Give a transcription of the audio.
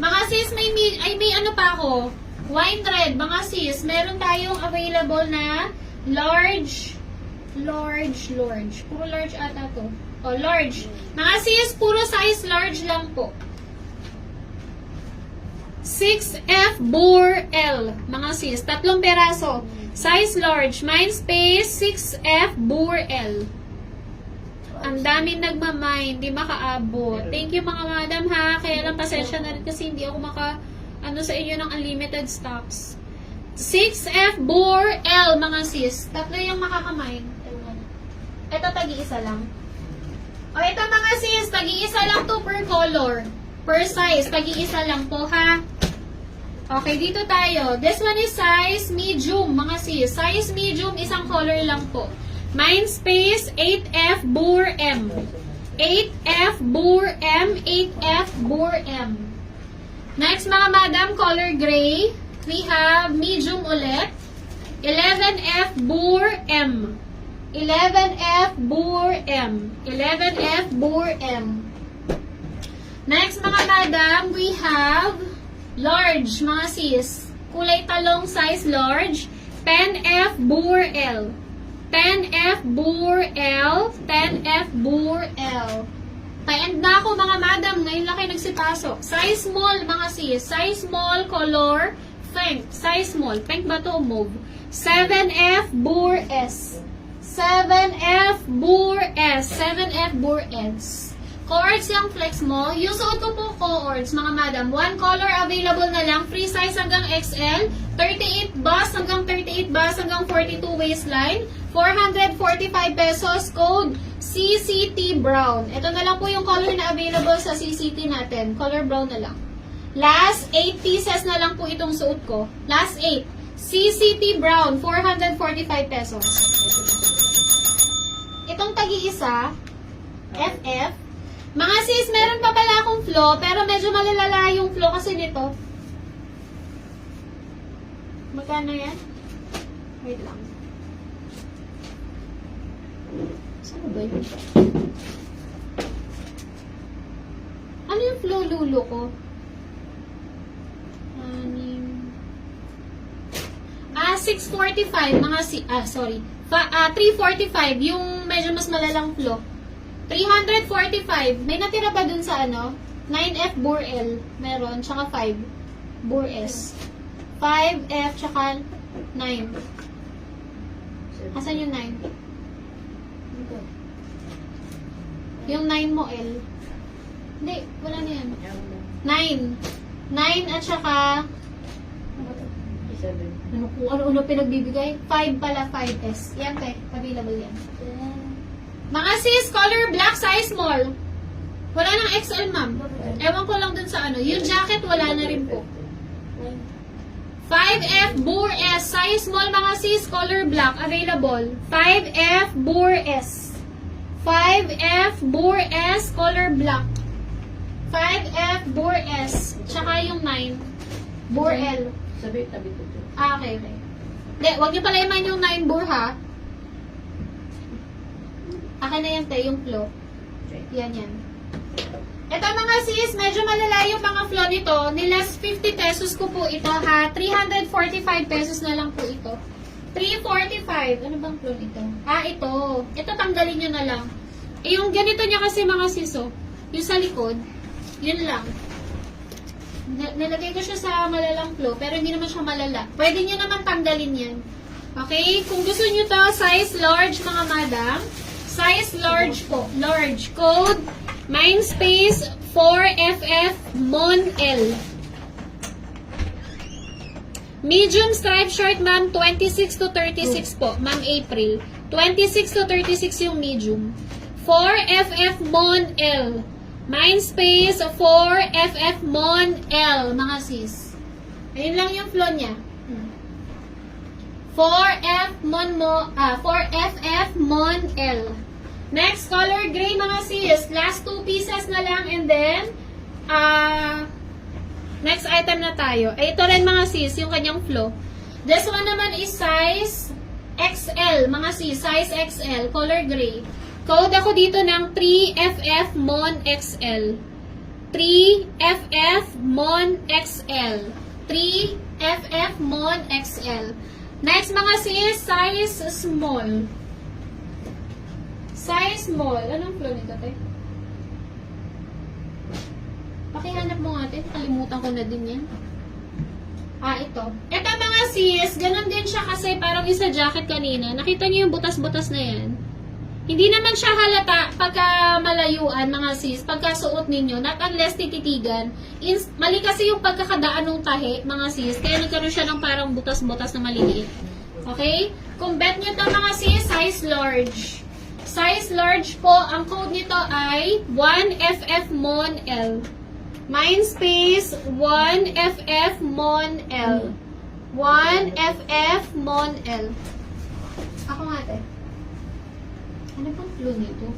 Mga sis, may ano pa ako. Wine red, mga sis, meron tayong available na large. Puro large ata to. O, large. Mga sis, puro size large lang po. 6F Bour L. Mga sis, 3 peraso. Size large. Mindspace 6F Bour L. Ang daming nagmamine, di makaabot. Thank you mga madam ha. Kaya lang pasensya na rin kasi hindi ako sa inyo ng unlimited stocks. 6F Bour L mga sis. 3 yung makakamine. Ito tagi-isa lang. O ito mga sis, tagi-isa lang to per color. Per size, tagi-isa lang po ha. Okay, dito tayo. This one is size medium mga sis. Size medium, isang color lang po. Mindspace 8F Bour M. 8F Bour M. 8F Bour M. Next mga madam, color gray. We have medium ulit. 11F Bour M. 11F Bour M. 11F Bour M. Next mga madam, we have large mga sis. Kulay talong size large. 10F Bour L. 10F Bour L. 10F Bour L. Pa-end na ako mga madam. Ngayon lang kayo nagsipasok. Size small mga sis. Size small color pink. Size small. Pink ba to o mauve? 7F Bour S. 7F Bour S. 7F Bour S. Cords yung flex mo. Yung suot ko po cords mga madam. One color available na lang. Free size hanggang XL. 38 bust hanggang 38 bust hanggang 42 waistline. 445 pesos. Code CCT Brown. Ito na lang po yung color na available sa CCT natin. Color brown na lang. Last 8 pieces na lang po itong suot ko. Last 8. CCT Brown. 445 pesos. Itong tagi-isa. FF. Mga sis, meron pa pala akong flow, pero medyo malalala yung flow kasi nito. Magkano yan? Wait lang. Saan ba yun? Ano yung flow lulo ko? 645 mga sorry. 345 yung medyo mas malalang flow. 345. May natira ba dun sa 9F Bour L. Meron. Tsaka 5. Bour S. 5F tsaka 9. Asan yung 9? Yung 9 mo L. Hindi. Wala na yan. 9. 9 at tsaka ano pinagbibigay? 5 pala. 5S. Yan te. Available yan. Mga sis, color black size small. Wala nang XL, ma'am. Ewan ko lang dun sa Yung jacket, wala na rin po. 5F Bour S. Size small, mga sis, color black. Available. 5F Bour S. 5F Bour S, color black. 5F Bour S. Tsaka yung 9. Bour L. Sabi, tabi ko. Okay. Hindi, wag niyo pala iman yung 9 Bour, ha? Akin na yan, te, yung flow. Yan. Ito mga sis, medyo malala yung mga flow nito. Nilas 50 pesos ko po ito, ha? 345 pesos na lang po ito. 345. Ano bang flow nito? Ito. Ito, tanggalin nyo na lang. Yung ganito niya kasi mga sis, yung sa likod, yun lang. Nilagay ko siya sa malalang flow, pero hindi naman siya malala. Pwede nyo naman tanggalin yan. Okay? Kung gusto nyo to, size large, mga madam. Size large po. Large. Code Mindspace 4FF Mon L. Medium stripe short, ma'am, 26 to 36 po. Ma'am April. 26 to 36 yung medium. 4FF Mon L. Mindspace 4FF Mon L. Mga sis. Ayun lang yung flow niya. 4FF Mon L. Next, color gray mga sis. Last 2 pieces na lang and then next item na tayo. Ito rin mga sis, yung kanyang flow. This one naman is size XL. Mga sis, size XL. Color gray. Code ako dito ng 3FF Mon XL. 3FF Mon XL. 3FF Mon XL. Next mga sis, size small. Size small. Anong flow nito, te? Pakihanap mo nga, te. Kalimutan ko na din yan. Ito. Ito mga sis, ganun din siya kasi parang isa jacket kanina. Nakita niyo yung butas-butas na yan? Hindi naman siya halata pagka malayuan, mga sis, pagka suot ninyo, not unless tititigan. Mali kasi yung pagkakadaan ng tahi, mga sis, kaya nagkaroon siya ng parang butas-butas na maliliit. Okay? Kung bet nyo to mga sis, size large. Size large po, ang code nito ay 1FF Mon L. Mindspace 1FF Mon L. 1FF Mon L. Ako nga, te. Ano bang flow nito?